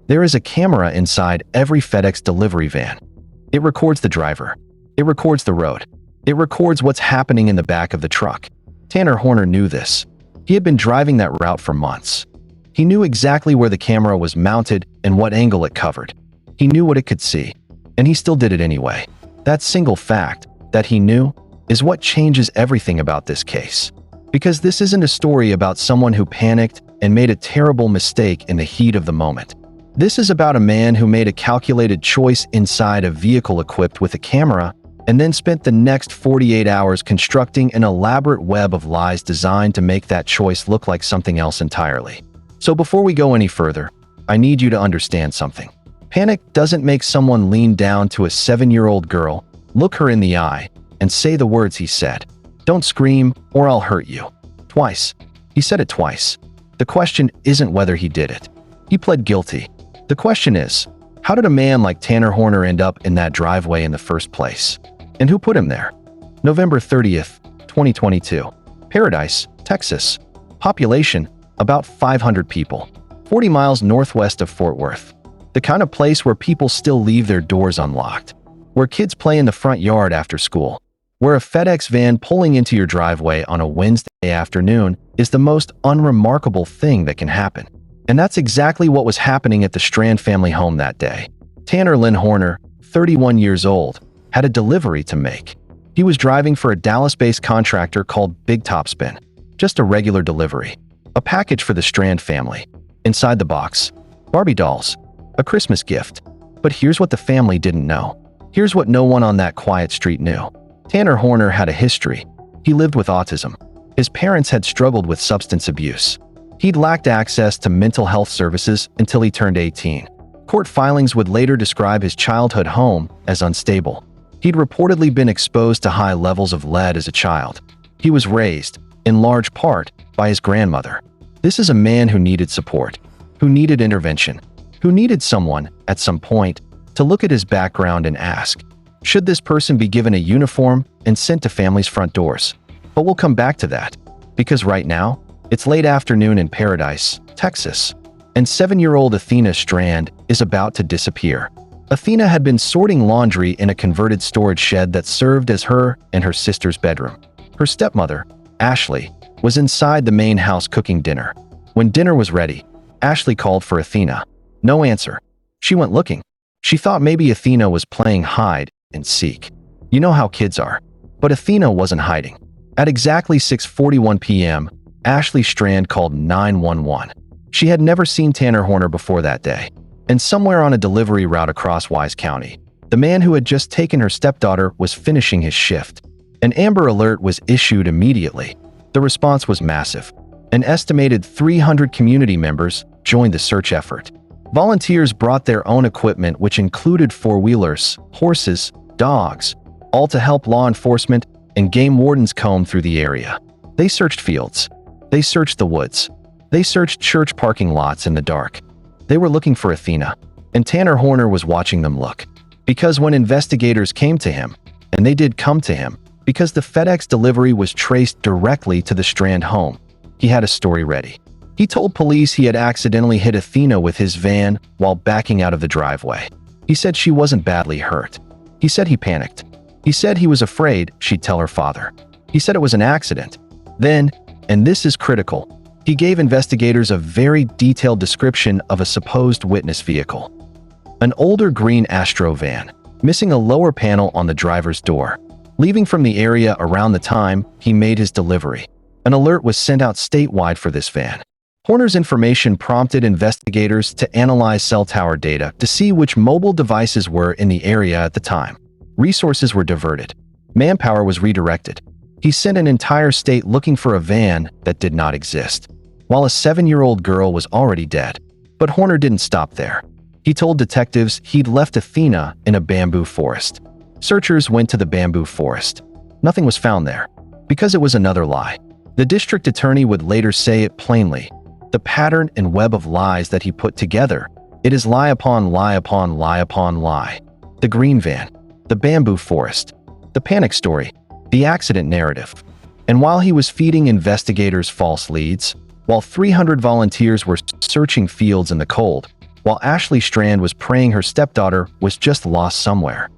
There is a camera inside every FedEx delivery van. It records the driver. It records the road. It records what's happening in the back of the truck. Tanner Horner knew this. He had been driving that route for months. He knew exactly where the camera was mounted and what angle it covered. He knew what it could see, and he still did it anyway. That single fact, that he knew, is what changes everything about this case. Because this isn't a story about someone who panicked and made a terrible mistake in the heat of the moment. This is about a man who made a calculated choice inside a vehicle equipped with a camera and then spent the next 48 hours constructing an elaborate web of lies designed to make that choice look like something else entirely. So before we go any further, I need you to understand something. Panic doesn't make someone lean down to a 7-year-old girl, look her in the eye, and say the words he said. "Don't scream or I'll hurt you." Twice. He said it twice. The question isn't whether he did it. He pled guilty. The question is, how did a man like Tanner Horner end up in that driveway in the first place? And who put him there? November 30th, 2022. Paradise, Texas. Population, about 500 people. 40 miles northwest of Fort Worth. The kind of place where people still leave their doors unlocked. Where kids play in the front yard after school. Where a FedEx van pulling into your driveway on a Wednesday afternoon is the most unremarkable thing that can happen. And that's exactly what was happening at the Strand family home that day. Tanner Lynn Horner, 31 years old, had a delivery to make. He was driving for a Dallas-based contractor called Big Topspin. Just a regular delivery. A package for the Strand family. Inside the box, Barbie dolls. A Christmas gift. But here's what the family didn't know. Here's what no one on that quiet street knew. Tanner Horner had a history. He lived with autism. His parents had struggled with substance abuse. He'd lacked access to mental health services until he turned 18. Court filings would later describe his childhood home as unstable. He'd reportedly been exposed to high levels of lead as a child. He was raised, in large part, by his grandmother. This is a man who needed support, who needed intervention, who needed someone, at some point, to look at his background and ask, should this person be given a uniform and sent to families' front doors? But we'll come back to that, because right now, it's late afternoon in Paradise, Texas, and 7-year-old Athena Strand is about to disappear. Athena had been sorting laundry in a converted storage shed that served as her and her sister's bedroom. Her stepmother, Ashley, was inside the main house cooking dinner. When dinner was ready, Ashley called for Athena. No answer. She went looking. She thought maybe Athena was playing hide and seek. You know how kids are. But Athena wasn't hiding. At exactly 6:41 p.m., Ashley Strand called 911. She had never seen Tanner Horner before that day. And somewhere on a delivery route across Wise County, the man who had just taken her stepdaughter was finishing his shift. An Amber Alert was issued immediately. The response was massive. An estimated 300 community members joined the search effort. Volunteers brought their own equipment, which included four-wheelers, horses, dogs, all to help law enforcement and game wardens comb through the area. They searched fields. They searched the woods. They searched church parking lots in the dark. They were looking for Athena, and Tanner Horner was watching them look. Because when investigators came to him, and they did come to him, because the FedEx delivery was traced directly to the Strand home, he had a story ready. He told police he had accidentally hit Athena with his van while backing out of the driveway. He said she wasn't badly hurt. He said he panicked. He said he was afraid she'd tell her father. He said it was an accident. Then, and this is critical, he gave investigators a very detailed description of a supposed witness vehicle. An older green Astro van, missing a lower panel on the driver's door, leaving from the area around the time he made his delivery. An alert was sent out statewide for this van. Horner's information prompted investigators to analyze cell tower data to see which mobile devices were in the area at the time. Resources were diverted. Manpower was redirected. He sent an entire state looking for a van that did not exist, while a 7-year-old girl was already dead. But Horner didn't stop there. He told detectives he'd left Athena in a bamboo forest. Searchers went to the bamboo forest. Nothing was found there, because it was another lie. The district attorney would later say it plainly. The pattern and web of lies that he put together, it is lie upon lie upon lie upon lie. The green van, the bamboo forest, the panic story, the accident narrative. And while he was feeding investigators false leads, while 300 volunteers were searching fields in the cold, while Ashley Strand was praying her stepdaughter was just lost somewhere.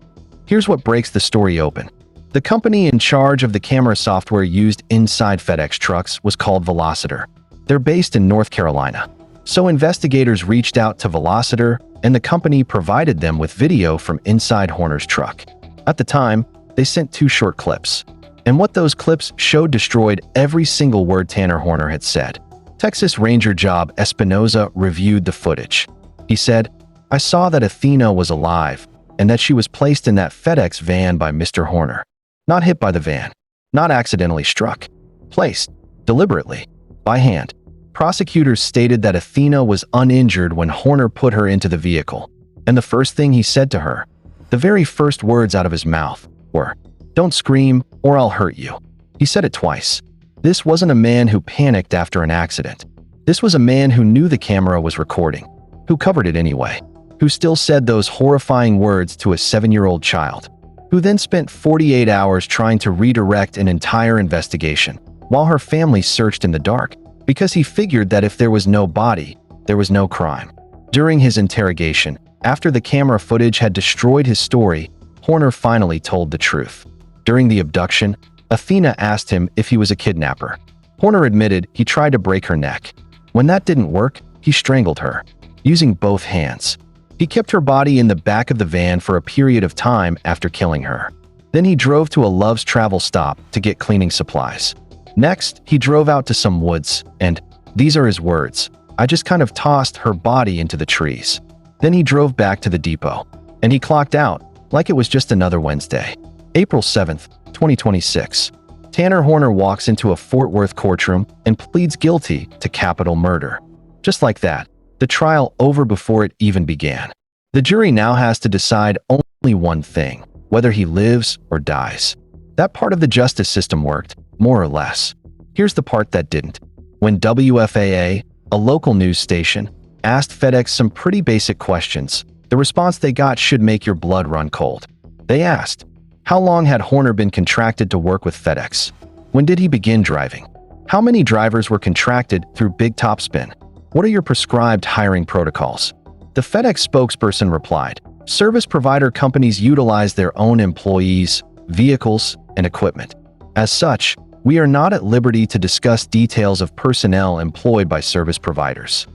Here's what breaks the story open. The company in charge of the camera software used inside FedEx trucks was called Velociter. They're based in North Carolina. So investigators reached out to Velociter, and the company provided them with video from inside Horner's truck. At the time, they sent 2 short clips. And what those clips showed destroyed every single word Tanner Horner had said. Texas Ranger Job Espinoza reviewed the footage. He said, "I saw that Athena was alive and that she was placed in that FedEx van by Mr. Horner. Not hit by the van, not accidentally struck. Placed, deliberately, by hand." Prosecutors stated that Athena was uninjured when Horner put her into the vehicle. And the first thing he said to her, the very first words out of his mouth, were, "Don't scream or I'll hurt you." He said it twice. This wasn't a man who panicked after an accident. This was a man who knew the camera was recording, who covered it anyway, who still said those horrifying words to a 7-year-old child, who then spent 48 hours trying to redirect an entire investigation while her family searched in the dark, because he figured that if there was no body, there was no crime. During his interrogation, after the camera footage had destroyed his story, Horner finally told the truth. During the abduction, Athena asked him if he was a kidnapper. Horner admitted he tried to break her neck. When that didn't work, he strangled her, using both hands. He kept her body in the back of the van for a period of time after killing her. Then he drove to a Love's Travel stop to get cleaning supplies. Next, he drove out to some woods, and, these are his words, "I just kind of tossed her body into the trees." Then he drove back to the depot, and he clocked out, like it was just another Wednesday. April 7th, 2026. Tanner Horner walks into a Fort Worth courtroom and pleads guilty to capital murder. Just like that, the trial over before it even began. The jury now has to decide only one thing, whether he lives or dies. That part of the justice system worked, more or less. Here's the part that didn't. When WFAA, a local news station, asked FedEx some pretty basic questions, the response they got should make your blood run cold. They asked, how long had Horner been contracted to work with FedEx? When did he begin driving? How many drivers were contracted through Big Top Spin? What are your prescribed hiring protocols? The FedEx spokesperson replied, service provider companies utilize their own employees, vehicles, and equipment. As such, we are not at liberty to discuss details of personnel employed by service providers.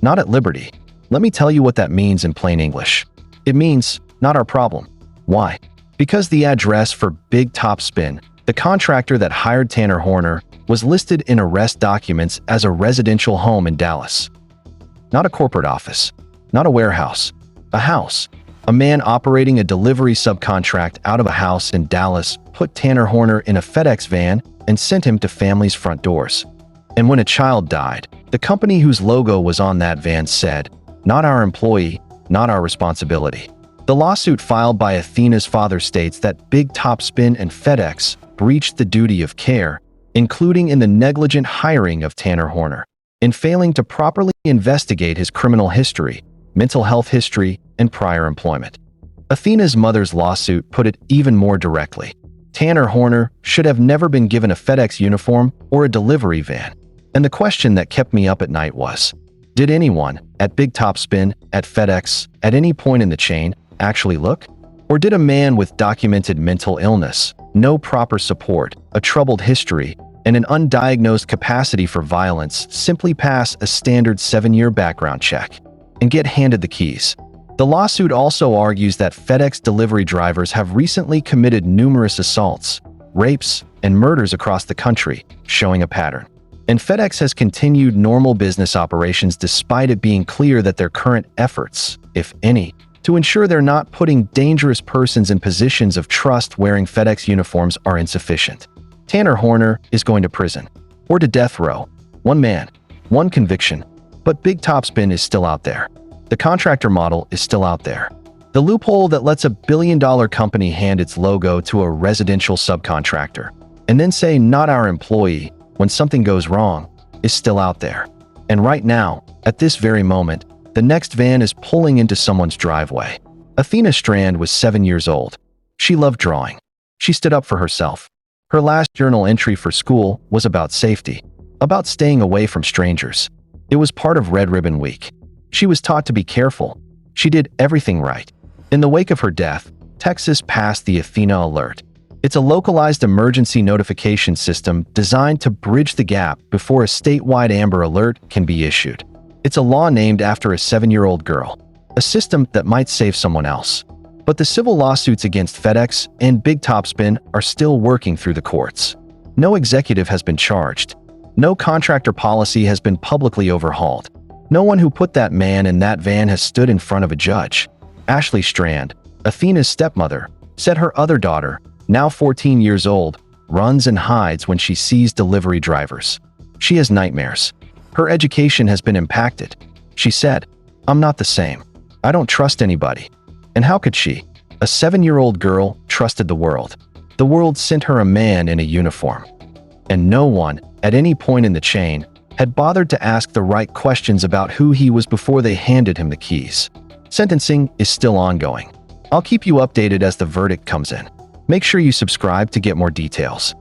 Not at liberty. Let me tell you what that means in plain English. It means, not our problem. Why? Because the address for Big Top Spin, the contractor that hired Tanner Horner, was listed in arrest documents as a residential home in Dallas. Not a corporate office. Not a warehouse. A house. A man operating a delivery subcontract out of a house in Dallas put Tanner Horner in a FedEx van and sent him to families' front doors. And when a child died, the company whose logo was on that van said, "Not our employee, not our responsibility." The lawsuit filed by Athena's father states that Big Top Spin and FedEx breached the duty of care, including in the negligent hiring of Tanner Horner, in failing to properly investigate his criminal history, mental health history, and prior employment. Athena's mother's lawsuit put it even more directly. Tanner Horner should have never been given a FedEx uniform or a delivery van. And the question that kept me up at night was, did anyone, at Big Top Spin, at FedEx, at any point in the chain, actually look? Or did a man with documented mental illness, no proper support, a troubled history, and an undiagnosed capacity for violence simply pass a standard 7-year background check and get handed the keys? The lawsuit also argues that FedEx delivery drivers have recently committed numerous assaults, rapes, and murders across the country, showing a pattern. And FedEx has continued normal business operations despite it being clear that their current efforts, if any, to ensure they're not putting dangerous persons in positions of trust wearing FedEx uniforms are insufficient. Tanner Horner is going to prison, or to death row. One man, one conviction, but Big Top Spin is still out there. The contractor model is still out there. The loophole that lets a billion-dollar company hand its logo to a residential subcontractor and then say, "Not our employee," when something goes wrong, is still out there. And right now, at this very moment, the next van is pulling into someone's driveway. Athena Strand was 7 years old. She loved drawing. She stood up for herself. Her last journal entry for school was about safety, about staying away from strangers. It was part of Red Ribbon Week. She was taught to be careful. She did everything right. In the wake of her death, Texas passed the Athena Alert. It's a localized emergency notification system designed to bridge the gap before a statewide Amber Alert can be issued. It's a law named after a 7-year-old girl, a system that might save someone else. But the civil lawsuits against FedEx and Big Topspin are still working through the courts. No executive has been charged. No contractor policy has been publicly overhauled. No one who put that man in that van has stood in front of a judge. Athena Strand, Athena's stepmother, said her other daughter, now 14 years old, runs and hides when she sees delivery drivers. She has nightmares. Her education has been impacted. She said, "I'm not the same. I don't trust anybody." And how could she? A 7-year-old girl trusted the world. The world sent her a man in a uniform. And no one, at any point in the chain, had bothered to ask the right questions about who he was before they handed him the keys. Sentencing is still ongoing. I'll keep you updated as the verdict comes in. Make sure you subscribe to get more details.